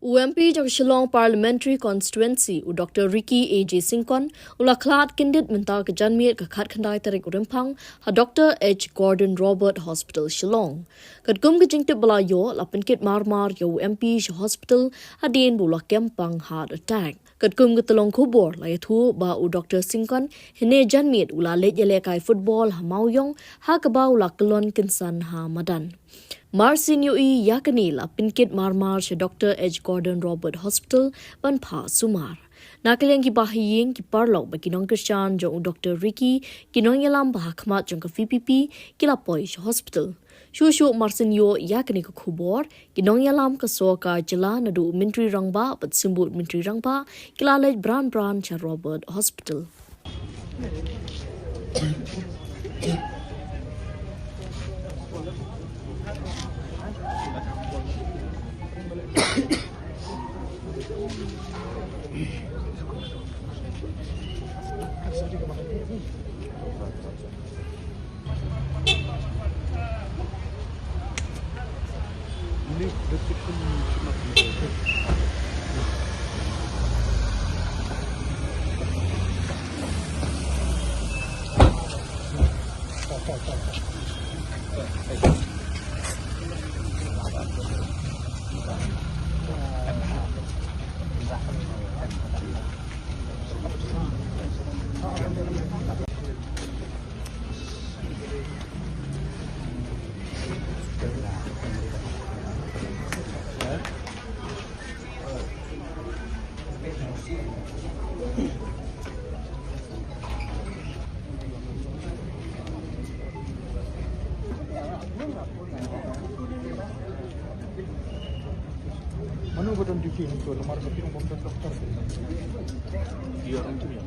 UMPจากShillong Parliamentary Constituency อุดร Ricky A.J. Singkon อุลาคลาดกินดิดมันตากจันเมียดกับคัดขันได้ตริกอุดมพังหา Dr. H. Gordon Robert Hospital Shillong กัดกุมกจิงติบลายโยลับเป็นกิดมารอยู่ UMP ช Hospital หาดีนบุลาเกมปัง Heart Attack กัดกุมกตลงคูบอร์ลายทูบาอุ Dr. Singkon เฮเนจันเมียดอุลาเล็ดยาเลกายฟุตบอลหาเมายองหากบ่าวลักกลอนกินสันหามาดันMarsinyo yakanila pinkit marmar sa Dr. H. Gordon Robert Hospital banpa sumar. Nakaliang kibahiying kiparlaw ba kinong Christian jong Dr. Ricky kinong yalam bahakmat jong ka VPP kilapoy sa hospital. Shushu Marsinyo yakani ka khubor kinong yalam ka soka jala na du mintri rangba pat simbut mintri rangba kilalaj bran sa Robert Hospital. Mana badan duty untuk lemar sapi yang bomba doktor? Dia orang tu ya.